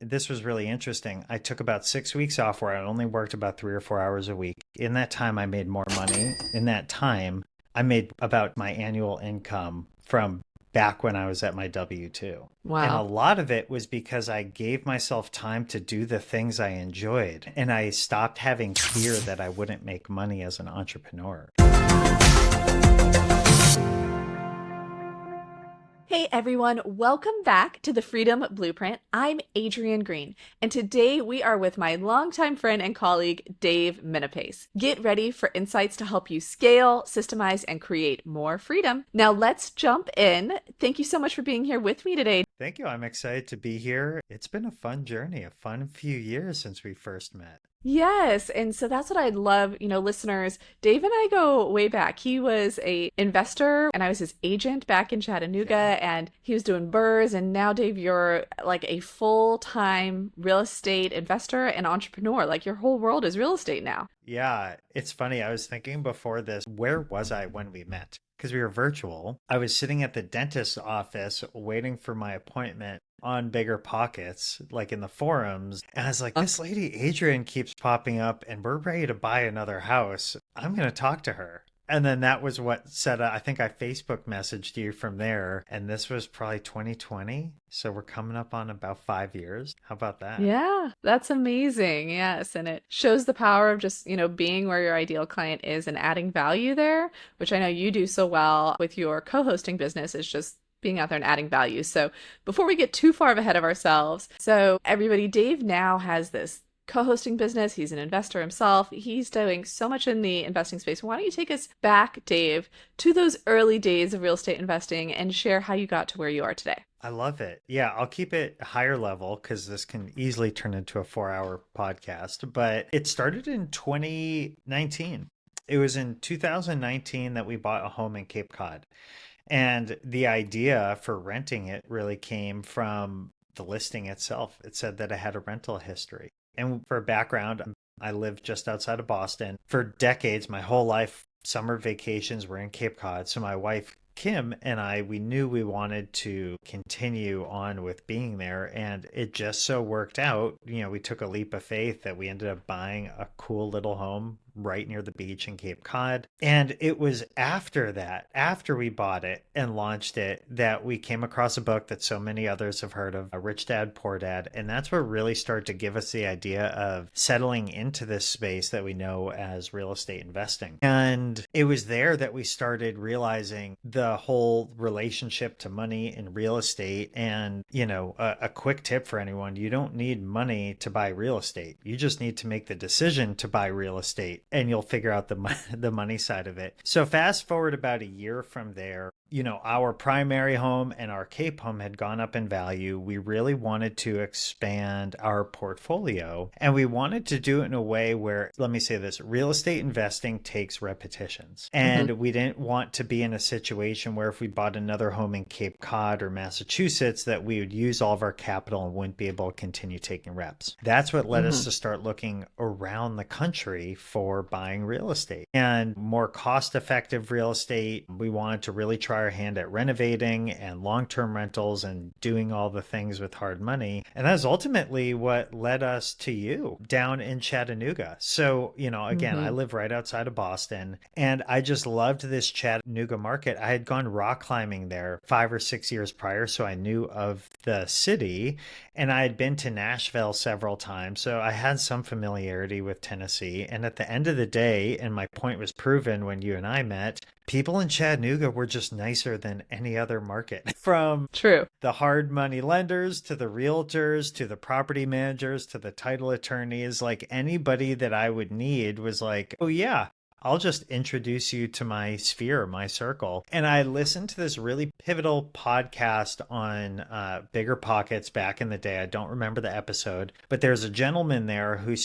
this was really interesting. I took about 6 weeks off where I only worked about 3 or 4 hours a week. In that time, I made more money. In that time, I made about my annual income from back when I was at my W 2. And a Wow. lot of it was because I gave myself time to do the things I enjoyed. And I stopped having fear that I wouldn't make money as an entrepreneur. Hey everyone, welcome back to the Freedom Blueprint. I'm Adrienne Green, and today we are with my longtime friend and colleague, Dave Menapace. Get ready for insights to help you scale, systemize, and create more freedom. Now let's jump in. Thank you so much for being here with me today. Thank you. I'm excited to be here. It's been a fun journey, a fun few years since we first met. Yes, and so that's what I'd love, listeners. Dave and I go way back. He was a investor and I was his agent back in Chattanooga Yeah. and he was doing BRRRRs, and now Dave, you're like a full-time real estate investor and entrepreneur. Like your whole world is real estate now. Yeah, it's funny. I was thinking before this, where was I when we met? Because we were virtual. I was sitting at the dentist's office waiting for my appointment on Bigger Pockets, like in the forums. And I was like, this lady, Adrienne, keeps popping up and we're ready to buy another house. I'm going to talk to her. And then that was what set up, I think I Facebook messaged you from there. And this was probably 2020. So we're coming up on about 5 years. How about that? Yeah, that's amazing. Yes. And it shows the power of just, being where your ideal client is and adding value there, which I know you do so well with your co-hosting business, is just being out there and adding value. So before we get too far ahead of ourselves, so everybody, Dave now has this co-hosting business. He's an investor himself. He's doing so much in the investing space. Why don't you take us back, Dave, to those early days of real estate investing and share how you got to where you are today? I love it. Yeah, I'll keep it higher level because this can easily turn into a 4 hour podcast. But it started in 2019. It was in 2019 that we bought a home in Cape Cod. And the idea for renting it really came from the listing itself. It said that I had a rental history. And for background, I lived just outside of Boston. For decades, my whole life, summer vacations were in Cape Cod. So my wife, Kim, and I, we knew we wanted to continue on with being there. And it just so worked out. We took a leap of faith that we ended up buying a cool little home right near the beach in Cape Cod. And it was after that, after we bought it and launched it, that we came across a book that so many others have heard of, Rich Dad, Poor Dad. And that's what really started to give us the idea of settling into this space that we know as real estate investing. And it was there that we started realizing the whole relationship to money in real estate. And, a quick tip for anyone, you don't need money to buy real estate. You just need to make the decision to buy real estate and you'll figure out the money side of it. So fast forward about a year from there, our primary home and our Cape home had gone up in value. We really wanted to expand our portfolio and we wanted to do it in a way where, let me say this, real estate investing takes repetitions. Mm-hmm. And we didn't want to be in a situation where if we bought another home in Cape Cod or Massachusetts, that we would use all of our capital and wouldn't be able to continue taking reps. That's what led us Mm-hmm. to start looking around the country for buying real estate and more cost-effective real estate. We wanted to really try our hand at renovating and long-term rentals and doing all the things with hard money. And that's ultimately what led us to you down in Chattanooga. So, again, I Mm-hmm. live right outside of Boston and I just loved this Chattanooga market. I had gone rock climbing there 5 or 6 years prior, so I knew of the city, and I had been to Nashville several times. So I had some familiarity with Tennessee. And at the end of the day, and my point was proven when you and I met, people in Chattanooga were just nicer than any other market. From True. the hard money lenders to the realtors to the property managers to the title attorneys, like anybody that I would need was like, oh, yeah. I'll just introduce you to my sphere, my circle. And I listened to this really pivotal podcast on Bigger Pockets back in the day. I don't remember the episode, but there's a gentleman there who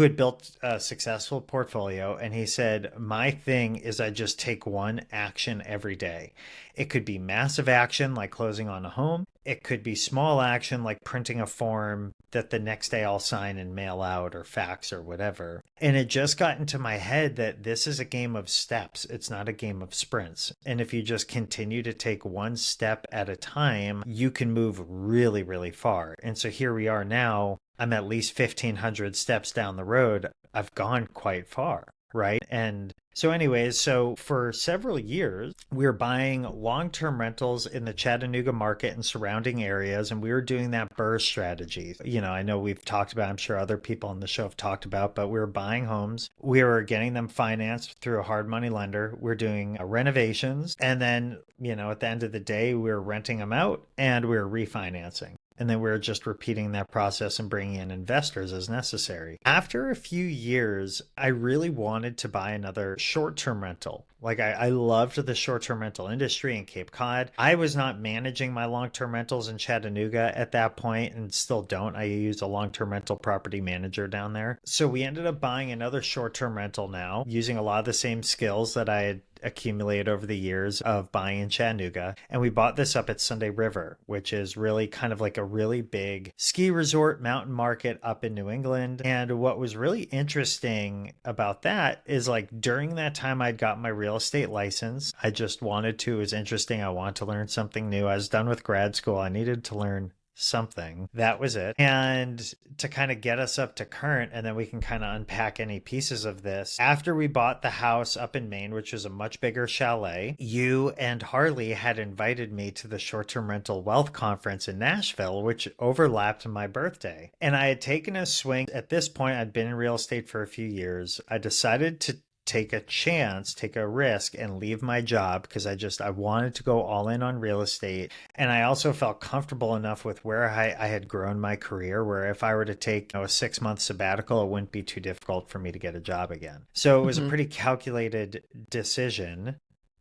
had built a successful portfolio. And he said, my thing is I just take one action every day. It could be massive action like closing on a home. It could be small action like printing a form that the next day I'll sign and mail out or fax or whatever. And it just got into my head that this is a game of steps. It's not a game of sprints. And if you just continue to take one step at a time, you can move really, really far. And so here we are now. I'm at least 1,500 steps down the road. I've gone quite far, right? And so, anyways, so for several years, we were buying long-term rentals in the Chattanooga market and surrounding areas, and we were doing that BRRRR strategy. I know we've talked about, I'm sure other people on the show have talked about, but we were buying homes. We were getting them financed through a hard money lender. We're doing renovations. And then, at the end of the day, we were renting them out and we were refinancing. And then we're just repeating that process and bringing in investors as necessary. After a few years, I really wanted to buy another short-term rental. Like I loved the short-term rental industry in Cape Cod. I was not managing my long-term rentals in Chattanooga at that point and still don't. I use a long-term rental property manager down there. So we ended up buying another short-term rental now, using a lot of the same skills that I had accumulated over the years of buying in Chattanooga. And we bought this up at Sunday River, which is really kind of like a really big ski resort mountain market up in New England. And what was really interesting about that is like during that time I'd got my real estate license. I just wanted to, it was interesting. I wanted to learn something new. I was done with grad school. I needed to learn something. That was it. And to kind of get us up to current, and then we can kind of unpack any pieces of this. After we bought the house up in Maine, which was a much bigger chalet, you and Harley had invited me to the short-term rental wealth conference in Nashville, which overlapped my birthday. And I had taken a swing. At this point, I'd been in real estate for a few years. I decided to take a chance, take a risk, and leave my job because I wanted to go all in on real estate. And I also felt comfortable enough with where I had grown my career, where if I were to take a 6-month sabbatical, it wouldn't be too difficult for me to get a job again. So it was a pretty calculated decision.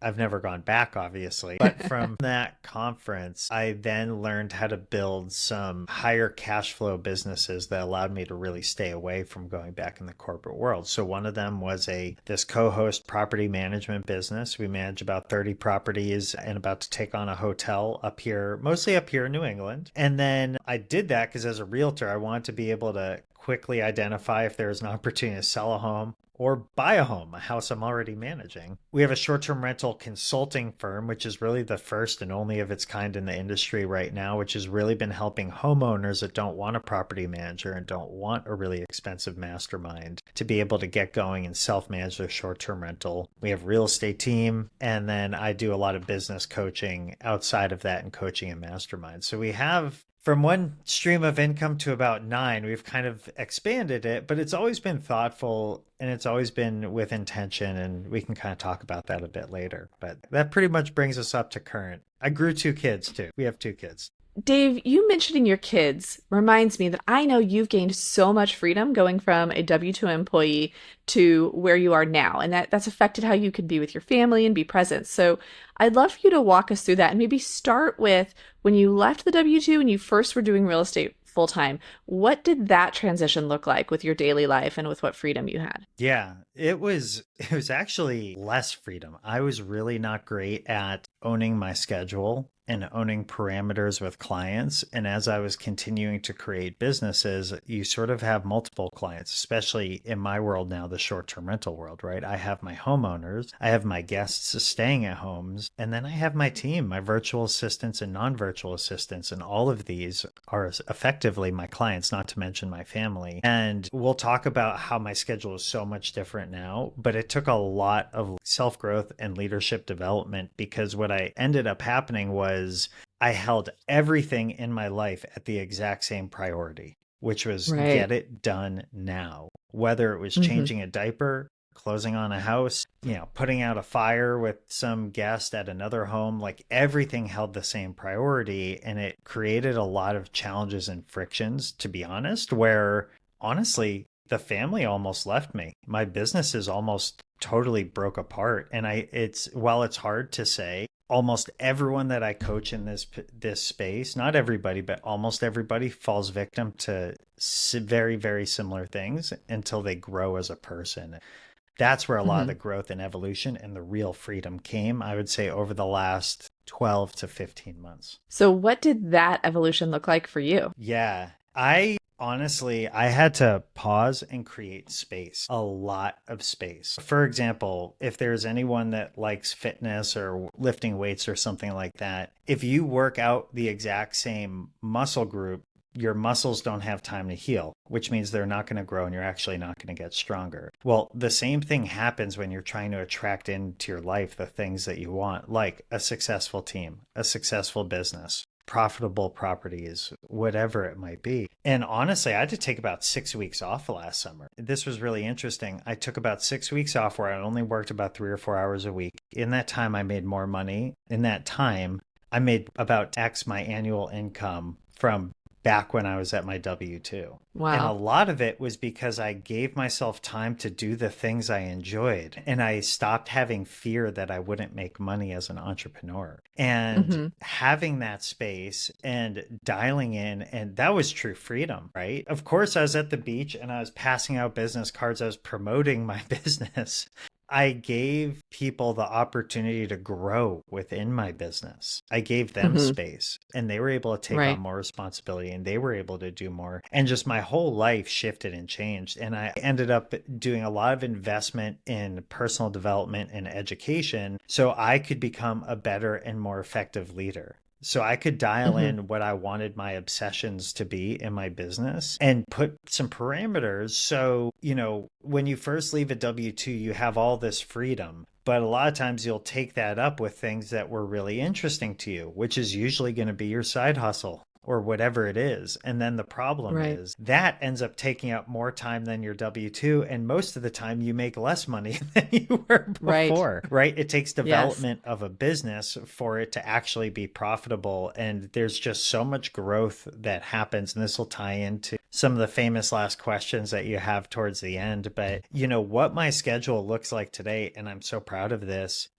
I've never gone back, obviously. But from that conference, I then learned how to build some higher cash flow businesses that allowed me to really stay away from going back in the corporate world. So one of them was this co-host property management business. We manage about 30 properties and about to take on a hotel up here, mostly up here in New England. And then I did that because as a realtor, I wanted to be able to quickly identify if there was an opportunity to sell a home or buy a home, a house I'm already managing. We have a short-term rental consulting firm, which is really the first and only of its kind in the industry right now, which has really been helping homeowners that don't want a property manager and don't want a really expensive mastermind to be able to get going and self-manage their short-term rental. We have a real estate team, and then I do a lot of business coaching outside of that and coaching and mastermind. So we have from one stream of income to about 9, we've kind of expanded it, but it's always been thoughtful and it's always been with intention. And we can kind of talk about that a bit later. But that pretty much brings us up to current. I grew 2 kids too. We have 2 kids. Dave, you mentioning your kids reminds me that I know you've gained so much freedom going from a W-2 employee to where you are now, and that's affected how you can be with your family and be present. So I'd love for you to walk us through that and maybe start with when you left the W-2 and you first were doing real estate full time. What did that transition look like with your daily life and with what freedom you had? Yeah, it was actually less freedom. I was really not great at owning my schedule and owning parameters with clients. And as I was continuing to create businesses, you sort of have multiple clients, especially in my world now, the short-term rental world, right? I have my homeowners, I have my guests staying at homes, and then I have my team, my virtual assistants and non-virtual assistants. And all of these are effectively my clients, not to mention my family. And we'll talk about how my schedule is so much different now, but it took a lot of self-growth and leadership development because what I ended up happening was I held everything in my life at the exact same priority, which was get it done now. Whether it was changing a diaper, closing on a house, putting out a fire with some guest at another home, like everything held the same priority. And it created a lot of challenges and frictions, to be honest, where honestly, the family almost left me. My businesses almost totally broke apart. And while it's hard to say, almost everyone that I coach in this space, not everybody, but almost everybody falls victim to very, very similar things until they grow as a person. That's where a lot of the growth and evolution and the real freedom came, I would say, over the last 12 to 15 months. So what did that evolution look like for you? Yeah. I honestly, I had to pause and create space, a lot of space. For example, if there's anyone that likes fitness or lifting weights or something like that, if you work out the exact same muscle group, your muscles don't have time to heal, which means they're not going to grow and you're actually not going to get stronger. Well, the same thing happens when you're trying to attract into your life the things that you want, like a successful team, a successful business, profitable properties, whatever it might be. And honestly, I had to take about 6 weeks off last summer. This was really interesting. I took about 6 weeks off where I only worked about 3 or 4 hours a week. In that time, I made more money. In that time, I made about X my annual income from back when I was at my W-2. And a Wow. lot of it was because I gave myself time to do the things I enjoyed. And I stopped having fear that I wouldn't make money as an entrepreneur. And Hmm. having that space and dialing in, and that was true freedom, right? Of course, I was at the beach and I was passing out business cards. I was promoting my business. I gave people the opportunity to grow within my business. I gave them Hmm. space and they were able to take on Right. more responsibility and they were able to do more. And just my whole life shifted and changed. And I ended up doing a lot of investment in personal development and education so I could become a better and more effective leader. So I could dial Hmm. in what I wanted my obsessions to be in my business and put some parameters. So, when you first leave a W-2, you have all this freedom. But a lot of times you'll take that up with things that were really interesting to you, which is usually going to be your side hustle or whatever it is. And then the problem Right. is that ends up taking up more time than your W-2. And most of the time you make less money than you were Right. before, right? It takes Yes. development of a business for it to actually be profitable. And there's just so much growth that happens. And this will tie into some of the famous last questions that you have towards the end. But, what my schedule looks like today, and I'm so proud of this,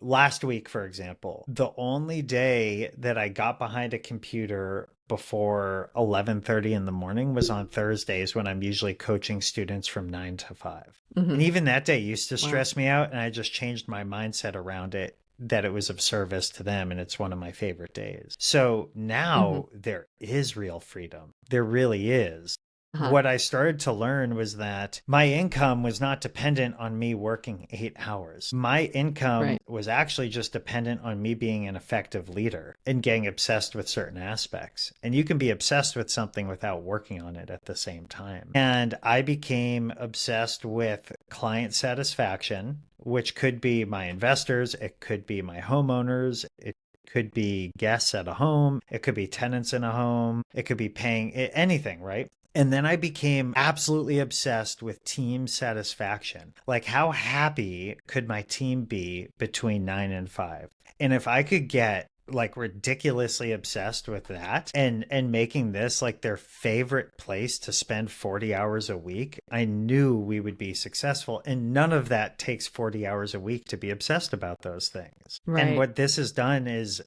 last week, for example, the only day that I got behind a computer before 11:30 in the morning was on Thursdays when I'm usually coaching students from 9 to 5. And Hmm. even that day used to Wow. stress me out, and I just changed my mindset around it that it was of service to them and it's one of my favorite days. So Hmm. now there is real freedom. There really is. Uh-huh. What I started to learn was that my income was not dependent on me working 8 hours. My income Right. was actually just dependent on me being an effective leader and getting obsessed with certain aspects. And you can be obsessed with something without working on it at the same time. And I became obsessed with client satisfaction, which could be my investors, it could be my homeowners, it could be guests at a home, it could be tenants in a home, it could be paying anything, right? And then I became absolutely obsessed with team satisfaction. Like, how happy could my team be between 9 and 5? And if I could get like ridiculously obsessed with that and making this like their favorite place to spend 40 hours a week, I knew we would be successful. And none of that takes 40 hours a week to be obsessed about those things. And Right. what this has done is,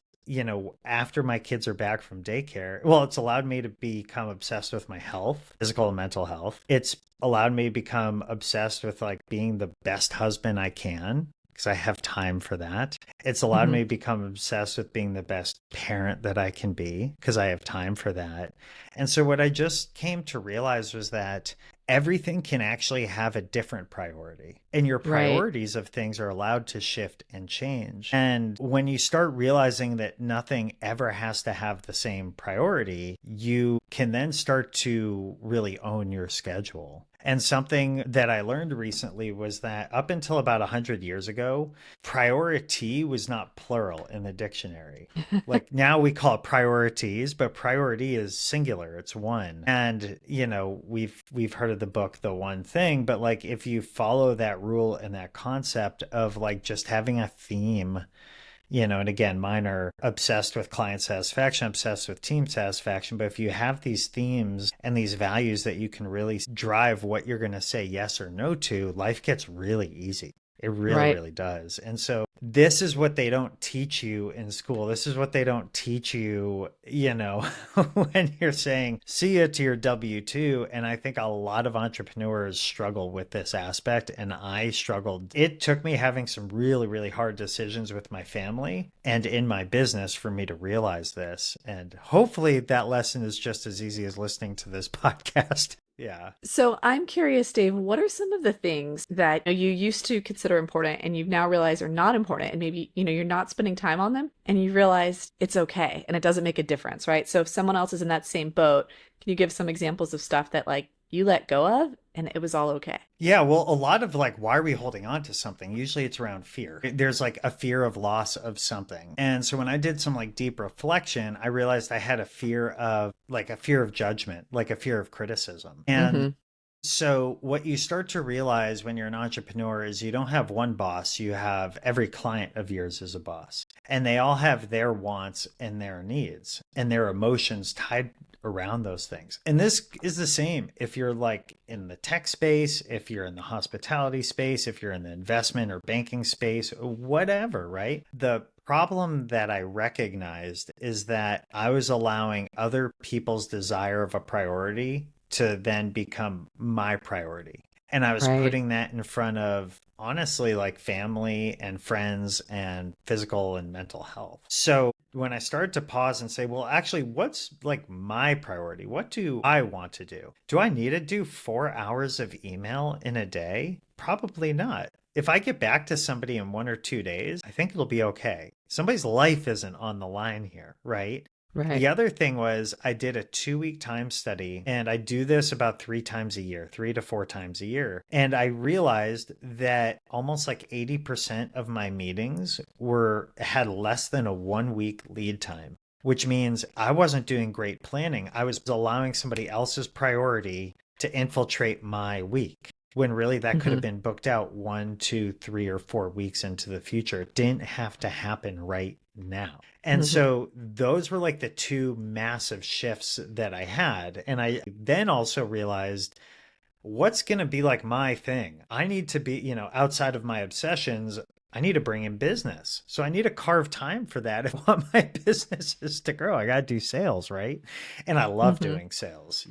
after my kids are back from daycare, well, it's allowed me to become obsessed with my health, physical and mental health. It's allowed me to become obsessed with like being the best husband I can because I have time for that. It's allowed Hmm. me to become obsessed with being the best parent that I can be because I have time for that. And so what I just came to realize was that everything can actually have a different priority. And your Right. priorities of things are allowed to shift and change. And when you start realizing that nothing ever has to have the same priority, you can then start to really own your schedule. And something that I learned recently was that up until about 100 years ago, priority was not plural in the dictionary. Like now we call it priorities, but priority is singular, it's one. And we've heard of the book The One Thing, but like if you follow that rule and that concept of like just having a theme, and again, mine are obsessed with client satisfaction, obsessed with team satisfaction. But if you have these themes and these values that you can really drive what you're going to say yes or no to, life gets really easy. It really, Right. really does. And so this is what they don't teach you in school. This is what they don't teach you, when you're saying, see ya to your W-2. And I think a lot of entrepreneurs struggle with this aspect. And I struggled. It took me having some really, really hard decisions with my family and in my business for me to realize this. And hopefully that lesson is just as easy as listening to this podcast. Yeah. So I'm curious, Dave, what are some of the things that you used to consider important and you've now realized are not important, and maybe, you're not spending time on them and you realized it's okay and it doesn't make a difference, right? So if someone else is in that same boat, can you give some examples of stuff that like you let go of and it was all okay? Yeah, well, a lot of like, why are we holding on to something? Usually it's around fear. There's like a fear of loss of something. And so when I did some like deep reflection, I realized I had a fear of judgment, like a fear of criticism. And so what you start to realize when you're an entrepreneur is you don't have one boss, you have every client of yours as a boss. And they all have their wants and their needs and their emotions tied around those things. And this is the same if you're like in the tech space, if you're in the hospitality space, if you're in the investment or banking space, whatever, right? The problem that I recognized is that I was allowing other people's desire of a priority to then become my priority. And I was putting that in front of, honestly, like family and friends and physical and mental health. So when I started to pause and say, well, actually, what's like my priority? What do I want to do? Do I need to do 4 hours of email in a day? Probably not. If I get back to somebody in 1 or 2 days, I think it'll be okay. Somebody's life isn't on the line here, right? Right. The other thing was I did a 2-week time study, and I do this about 3 times a year, 3 to 4 times a year. And I realized that almost like 80% of my meetings had less than a 1-week lead time, which means I wasn't doing great planning. I was allowing somebody else's priority to infiltrate my week, when really that could have been booked out 1, 2, 3, or 4 weeks into the future. It didn't have to happen right now. And so those were like the 2 massive shifts that I had. And I then also realized, what's going to be like my thing? I need to be, outside of my obsessions, I need to bring in business. So I need to carve time for that if I want my businesses to grow. I got to do sales, right? And I love doing sales.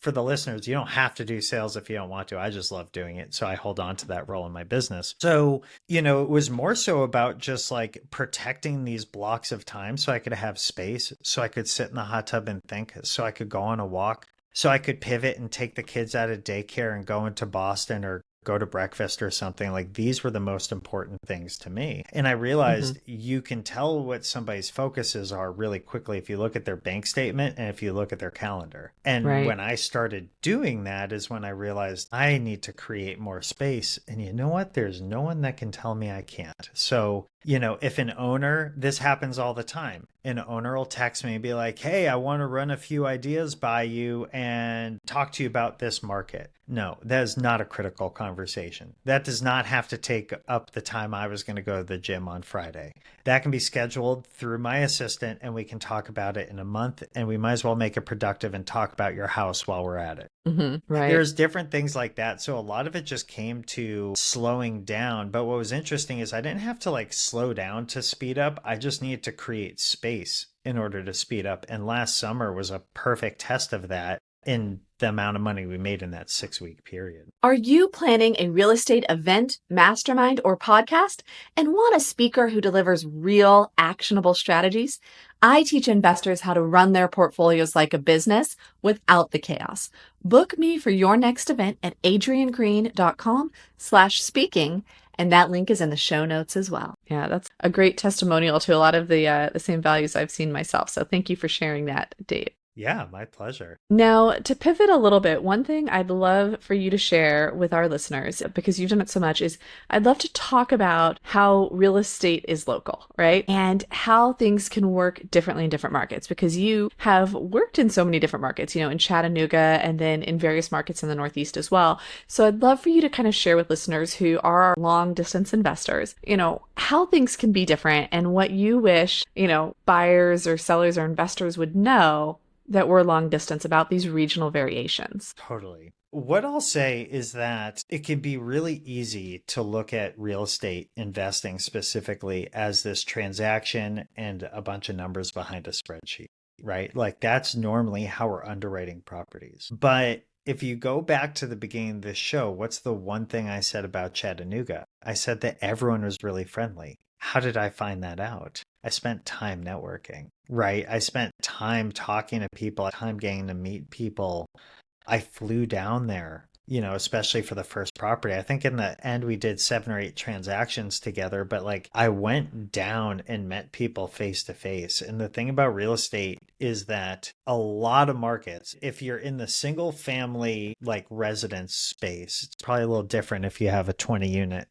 For the listeners, you don't have to do sales if you don't want to. I just love doing it. So I hold on to that role in my business. So, it was more so about just like protecting these blocks of time so I could have space, so I could sit in the hot tub and think, so I could go on a walk, so I could pivot and take the kids out of daycare and go into Boston or go to breakfast or something. Like, these were the most important things to me. And I realized you can tell what somebody's focuses are really quickly if you look at their bank statement and if you look at their calendar. And when I started doing that is when I realized I need to create more space. And you know what? There's no one that can tell me I can't. So, if an owner, this happens all the time, an owner will text me and be like, hey, I want to run a few ideas by you and talk to you about this market. No, that is not a critical conversation. That does not have to take up the time I was going to go to the gym on Friday. That can be scheduled through my assistant and we can talk about it in a month, and we might as well make it productive and talk about your house while we're at it. There's different things like that. So a lot of it just came to slowing down. But what was interesting is I didn't have to like slow down to speed up. I just needed to create space in order to speed up. And last summer was a perfect test of that in the amount of money we made in that 6-week period. Are you planning a real estate event, mastermind, or podcast and want a speaker who delivers real, actionable strategies? I teach investors how to run their portfolios like a business without the chaos. Book me for your next event at adriennegreen.com/speaking. And that link is in the show notes as well. Yeah, that's a great testimonial to a lot of the same values I've seen myself. So thank you for sharing that, Dave. Yeah, my pleasure. Now, to pivot a little bit, one thing I'd love for you to share with our listeners, because you've done it so much, is I'd love to talk about how real estate is local, right? And how things can work differently in different markets, because you have worked in so many different markets, in Chattanooga and then in various markets in the Northeast as well. So I'd love for you to kind of share with listeners who are long distance investors, how things can be different and what you wish, buyers or sellers or investors would know that we're long distance about these regional variations. Totally. What I'll say is that it can be really easy to look at real estate investing specifically as this transaction and a bunch of numbers behind a spreadsheet, right? Like that's normally how we're underwriting properties. But if you go back to the beginning of this show, what's the one thing I said about Chattanooga? I said that everyone was really friendly. How did I find that out? I spent time networking, right? I spent time talking to people, time getting to meet people. I flew down there, especially for the first property. I think in the end we did 7 or 8 transactions together, but like I went down and met people face to face. And the thing about real estate is that a lot of markets, if you're in the single family like residence space, it's probably a little different if you have a 20 unit,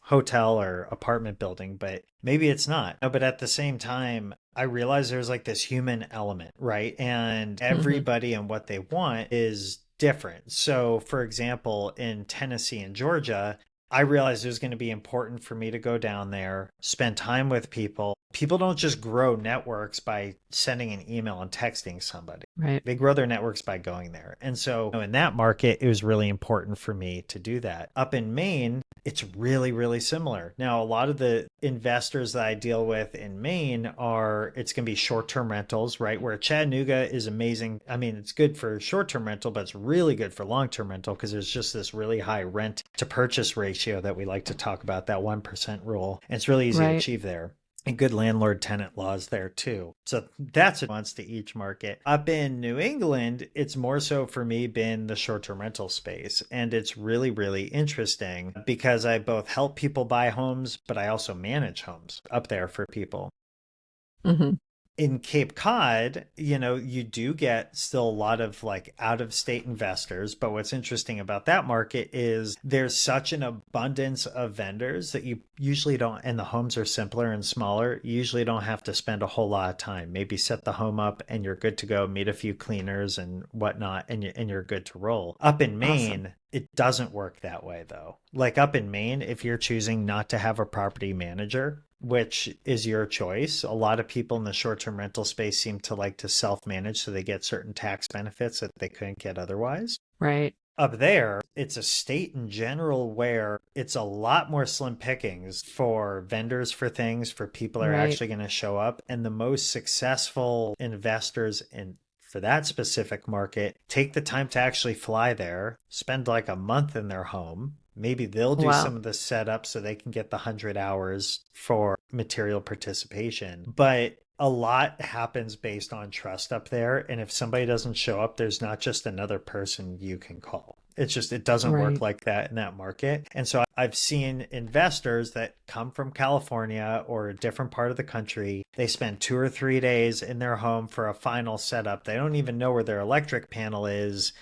hotel or apartment building, but maybe it's not. No, but at the same time, I realize there's like this human element, right? And everybody and what they want is different. So, for example, in Tennessee and Georgia, I realized it was going to be important for me to go down there, spend time with people. People don't just grow networks by sending an email and texting somebody. Right. They grow their networks by going there. And so in that market, it was really important for me to do that. Up in Maine, it's really, really similar. Now, a lot of the investors that I deal with in Maine it's going to be short-term rentals, right? Where Chattanooga is amazing. I mean, it's good for short-term rental, but it's really good for long-term rental because there's just this really high rent to purchase ratio that we like to talk about, that 1% rule. And it's really easy to achieve there. And good landlord tenant laws there too. So that's a nuance to each market. Up in New England, it's more so for me been the short-term rental space. And it's really, really interesting because I both help people buy homes, but I also manage homes up there for people. In Cape Cod, you do get still a lot of like out of state investors. But what's interesting about that market is there's such an abundance of vendors that you usually don't, and the homes are simpler and smaller. You usually don't have to spend a whole lot of time. Maybe set the home up and you're good to go, meet a few cleaners and whatnot, and you're good to roll. Up in Maine, it doesn't work that way though. Like up in Maine, if you're choosing not to have a property manager, which is your choice. A lot of people in the short-term rental space seem to like to self-manage so they get certain tax benefits that they couldn't get otherwise. Right. Up there, it's a state in general where it's a lot more slim pickings for vendors for things, for people that are actually going to show up. And the most successful investors for that specific market take the time to actually fly there, spend like a month in their home. Maybe they'll do some of the setup so they can get the 100 hours for material participation. But a lot happens based on trust up there. And if somebody doesn't show up, there's not just another person you can call. It doesn't work like that in that market. And so I've seen investors that come from California or a different part of the country. They spend 2 or 3 days in their home for a final setup. They don't even know where their electric panel is.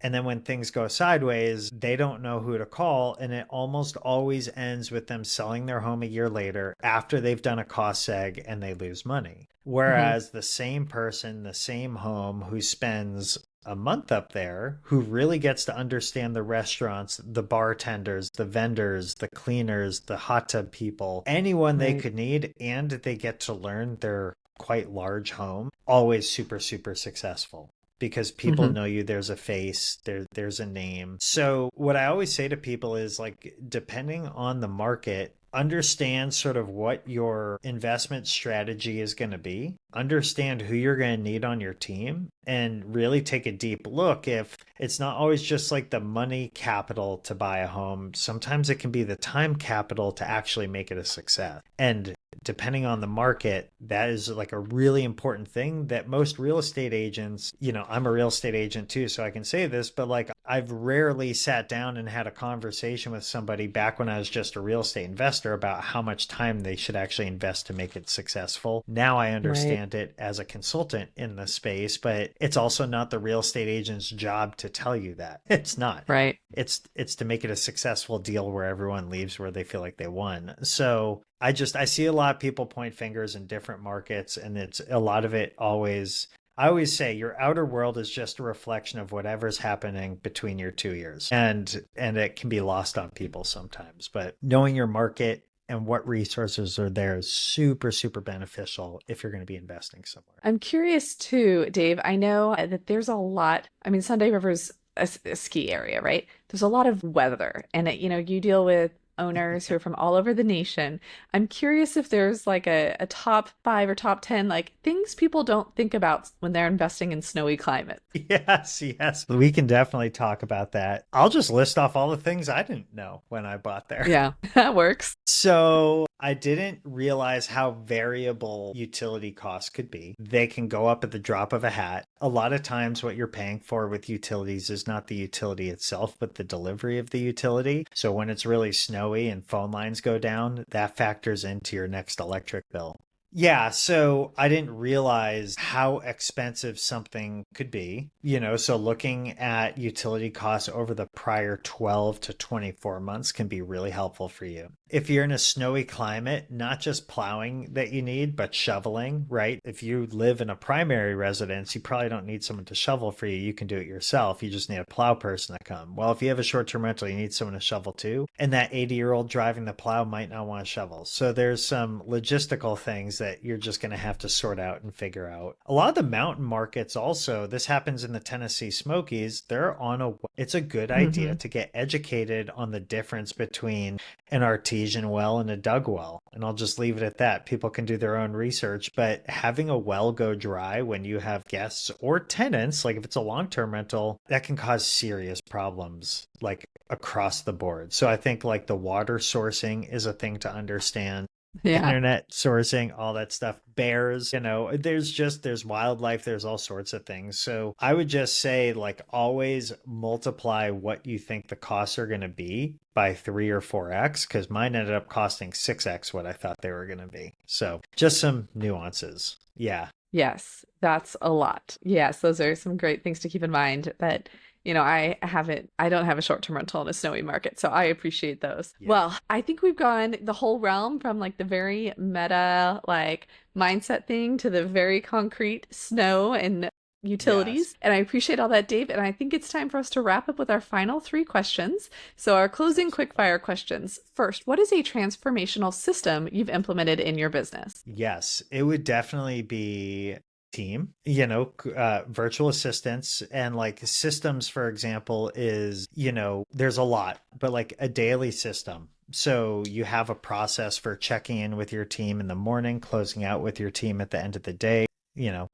And then when things go sideways, they don't know who to call. And it almost always ends with them selling their home a year later after they've done a cost seg and they lose money. Whereas the same person, the same home who spends a month up there, who really gets to understand the restaurants, the bartenders, the vendors, the cleaners, the hot tub people, anyone they could need, and they get to learn their quite large home, always super, super successful. Because people know you, there's a face, there's a name. So what I always say to people is like, depending on the market, understand sort of what your investment strategy is going to be, understand who you're going to need on your team, and really take a deep look. If it's not always just like the money capital to buy a home, sometimes it can be the time capital to actually make it a success. And depending on the market, that is like a really important thing that most real estate agents, I'm a real estate agent too, so I can say this, but like I've rarely sat down and had a conversation with somebody back when I was just a real estate investor about how much time they should actually invest to make it successful. Now I understand it as a consultant in the space, but it's also not the real estate agent's job to tell you that. It's not. Right. It's to make it a successful deal where everyone leaves where they feel like they won. So I see a lot of people point fingers in different markets, and it's a lot of it I always say your outer world is just a reflection of whatever's happening between your 2 ears. And it can be lost on people sometimes, but knowing your market and what resources are there is super, super beneficial if you're going to be investing somewhere. I'm curious too, Dave. I know that there's a lot. I mean, Sunday River's a ski area, right? There's a lot of weather, and you deal with owners who are from all over the nation. I'm curious if there's like a top 5 or top 10 like things people don't think about when they're investing in snowy climate. Yes, yes. We can definitely talk about that. I'll just list off all the things I didn't know when I bought there. Yeah, that works. So I didn't realize how variable utility costs could be. They can go up at the drop of a hat. A lot of times what you're paying for with utilities is not the utility itself, but the delivery of the utility. So when it's really snowy and phone lines go down, that factors into your next electric bill. Yeah, so I didn't realize how expensive something could be. So looking at utility costs over the prior 12 to 24 months can be really helpful for you. If you're in a snowy climate, not just plowing that you need, but shoveling, right? If you live in a primary residence, you probably don't need someone to shovel for you. You can do it yourself. You just need a plow person to come. Well, if you have a short-term rental, you need someone to shovel too. And that 80-year-old driving the plow might not want to shovel. So there's some logistical things that you're just going to have to sort out and figure out. A lot of the mountain markets also, this happens in the Tennessee Smokies, it's a good idea to get educated on the difference between an artesian well and a dug well. And I'll just leave it at that. People can do their own research, but having a well go dry when you have guests or tenants, like if it's a long-term rental, that can cause serious problems like across the board. So I think like the water sourcing is a thing to understand. Yeah. Internet sourcing, all that stuff, bears, there's wildlife, there's all sorts of things. So I would just say like always multiply what you think the costs are going to be by 3 or 4x, because mine ended up costing 6x what I thought they were going to be. So just some nuances. Yeah. Yes, that's a lot. Yes, those are some great things to keep in mind that I don't have a short-term rental in a snowy market, so I appreciate those. Yeah. Well, I think we've gone the whole realm from like the very meta, like mindset thing to the very concrete snow and utilities. Yes. And I appreciate all that, Dave. And I think it's time for us to wrap up with our final 3 questions. So our closing quickfire questions. First, what is a transformational system you've implemented in your business? Yes, it would definitely be team, virtual assistants, and like systems, for example, is, there's a lot, but like a daily system. So you have a process for checking in with your team in the morning, closing out with your team at the end of the day.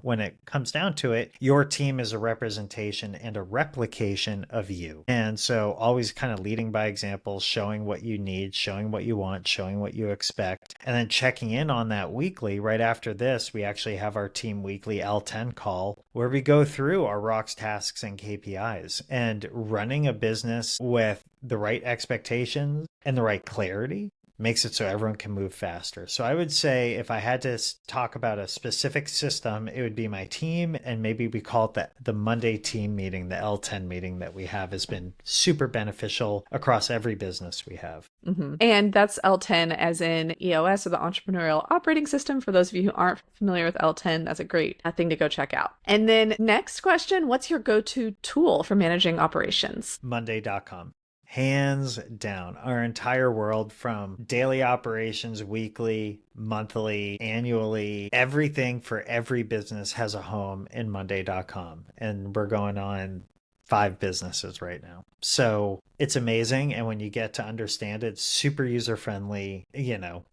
When it comes down to it, your team is a representation and a replication of you. And so always kind of leading by example, showing what you need, showing what you want, showing what you expect, and then checking in on that weekly. Right after this, we actually have our team weekly L10 call where we go through our rocks, tasks, and KPIs. And running a business with the right expectations and the right clarity makes it so everyone can move faster. So I would say if I had to talk about a specific system, it would be my team, and maybe we call it the Monday team meeting, the L10 meeting that we have has been super beneficial across every business we have. Mm-hmm. And that's L10 as in EOS, or the Entrepreneurial Operating System. For those of you who aren't familiar with L10, that's a great thing to go check out. And then next question, what's your go-to tool for managing operations? Monday.com. Hands down, our entire world, from daily operations, weekly, monthly, annually, everything for every business has a home in Monday.com. And we're going on 5 businesses right now. So it's amazing. And when you get to understand it, super user friendly,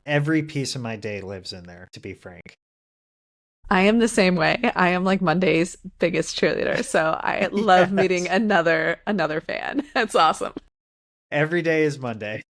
every piece of my day lives in there, to be frank. I am the same way. I am like Monday's biggest cheerleader. So I love meeting another fan. That's awesome. Every day is Monday.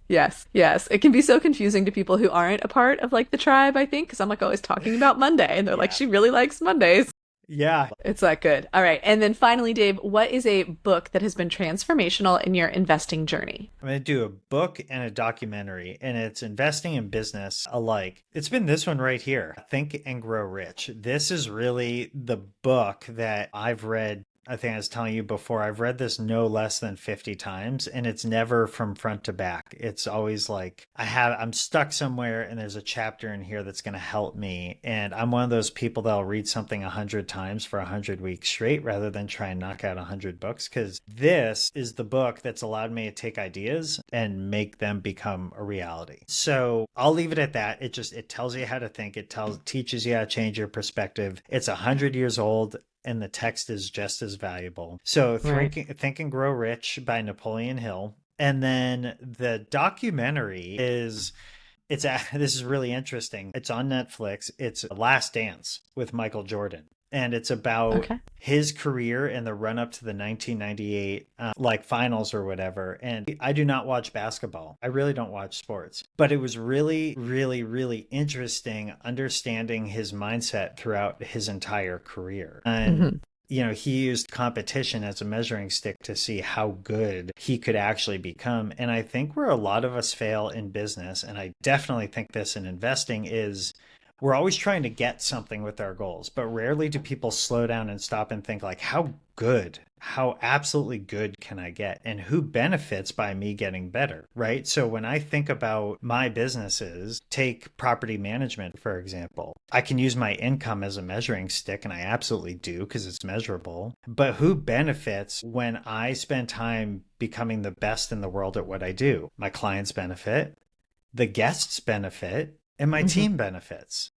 Yes. It can be so confusing to people who aren't a part of like the tribe, I think, because I'm like always talking about Monday and they're like, she really likes Mondays. Yeah. It's that good. All right. And then finally, Dave, what is a book that has been transformational in your investing journey? I'm going to do a book and a documentary, and it's investing in business alike. It's been this one right here, Think and Grow Rich. This is really the book that I've read. I think I was telling you before, I've read this no less than 50 times, and it's never from front to back. It's always like I'm stuck somewhere and there's a chapter in here that's going to help me. And I'm one of those people that'll read something 100 times for 100 weeks straight rather than try and knock out 100 books, because this is the book that's allowed me to take ideas and make them become a reality. So I'll leave it at that. It tells you how to think. It teaches you how to change your perspective. It's 100 years old. and the text is just as valuable. So Think and Grow Rich by Napoleon Hill. And then the documentary this is really interesting. It's on Netflix. It's Last Dance with Michael Jordan. And it's about his career and the run up to the 1998 finals or whatever. And I do not watch basketball. I really don't watch sports. But it was really, really, really interesting understanding his mindset throughout his entire career. And he used competition as a measuring stick to see how good he could actually become. And I think where a lot of us fail in business, and I definitely think this in investing, is we're always trying to get something with our goals, but rarely do people slow down and stop and think like, how absolutely good can I get? And who benefits by me getting better, right? So when I think about my businesses, take property management, for example, I can use my income as a measuring stick, and I absolutely do because it's measurable. But who benefits when I spend time becoming the best in the world at what I do? My clients benefit, the guests benefit, and my team benefits.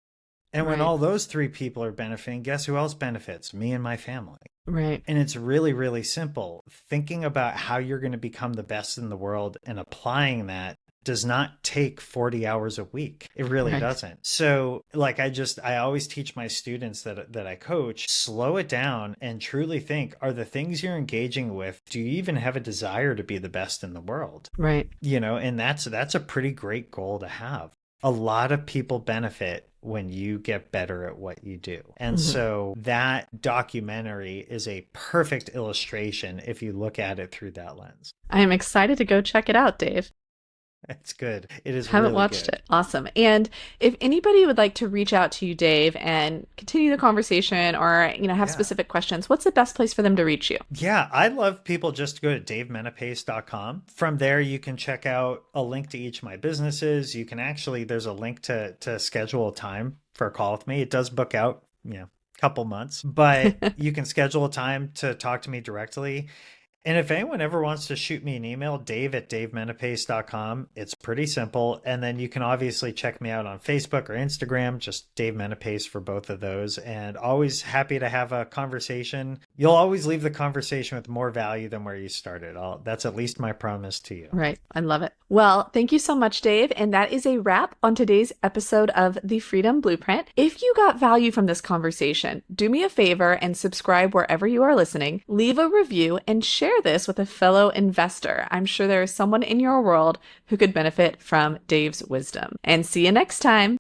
And when all those three people are benefiting, guess who else benefits? Me and my family. Right. And it's really, really simple. Thinking about how you're going to become the best in the world and applying that does not take 40 hours a week. It really doesn't. So I always teach my students that I coach, slow it down and truly think, are the things you're engaging with, do you even have a desire to be the best in the world? Right. And that's a pretty great goal to have. A lot of people benefit when you get better at what you do. And so that documentary is a perfect illustration if you look at it through that lens. I am excited to go check it out, Dave. It's good. It is Haven't really watched good. it. Awesome. And if anybody would like to reach out to you, Dave, and continue the conversation or, have specific questions, what's the best place for them to reach you? Yeah, I love people just to go to davemenapace.com. From there, you can check out a link to each of my businesses. You can there's a link to schedule a time for a call with me. It does book out, couple months, but you can schedule a time to talk to me directly. And if anyone ever wants to shoot me an email, dave@davemenapace.com. It's pretty simple. And then you can obviously check me out on Facebook or Instagram, just Dave Menapace for both of those. And always happy to have a conversation. You'll always leave the conversation with more value than where you started. That's at least my promise to you. Right. I love it. Well, thank you so much, Dave. And that is a wrap on today's episode of The Freedom Blueprint. If you got value from this conversation, do me a favor and subscribe wherever you are listening, leave a review, and share this with a fellow investor. I'm sure there is someone in your world who could benefit from Dave's wisdom. And see you next time.